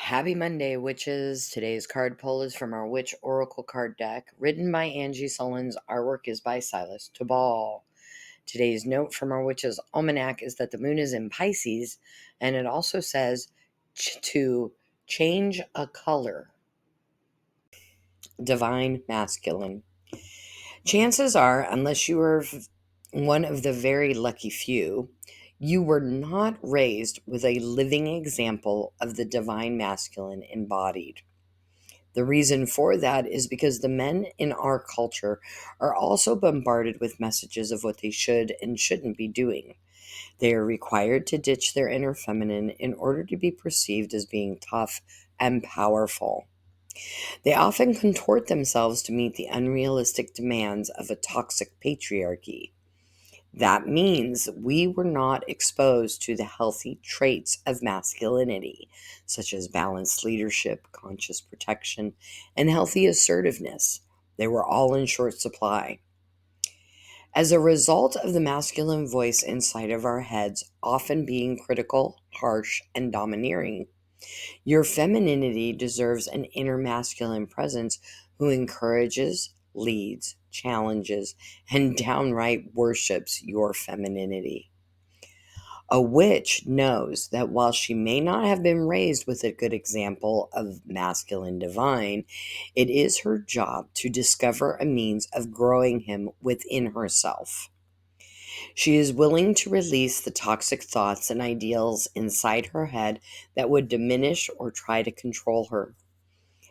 Happy Monday, witches. Today's card pull is from our Witch Oracle card deck, written by Angie Sullins. Artwork is by Silas Tabal. Today's note from our Witch's Almanac is that the moon is in Pisces, and it also says to change a color. Divine Masculine. Chances are, unless you are one of the very lucky few, you were not raised with a living example of the divine masculine embodied. The reason for that is because the men in our culture are also bombarded with messages of what they should and shouldn't be doing. They are required to ditch their inner feminine in order to be perceived as being tough and powerful. They often contort themselves to meet the unrealistic demands of a toxic patriarchy. That means we were not exposed to the healthy traits of masculinity, such as balanced leadership, conscious protection, and healthy assertiveness. They were all in short supply. As a result of the masculine voice inside of our heads often being critical, harsh, and domineering, your femininity deserves an inner masculine presence who encourages, leads, challenges, and downright worships your femininity. A witch knows that while she may not have been raised with a good example of masculine divine, it is her job to discover a means of growing him within herself. She is willing to release the toxic thoughts and ideals inside her head that would diminish or try to control her.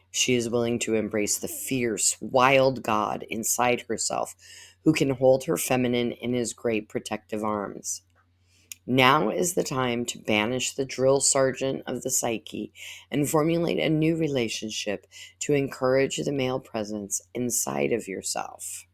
She is willing to embrace the fierce, wild God inside herself who can hold her feminine in his great protective arms. Now is the time to banish the drill sergeant of the psyche and formulate a new relationship to encourage the male presence inside of yourself.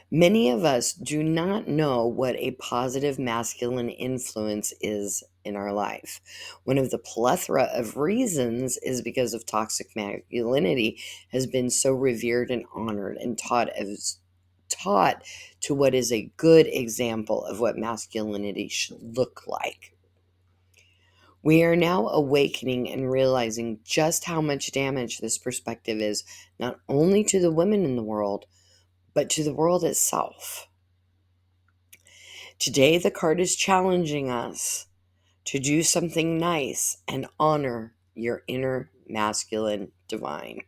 Many of us do not know what a positive masculine influence is in our life. One of the plethora of reasons is because of toxic masculinity has been so revered and honored and taught to what is a good example of what masculinity should look like. We are now awakening and realizing just how much damage this perspective is, not only to the women in the world, but to the world itself. Today, the card is challenging us to do something nice and honor your inner masculine divine.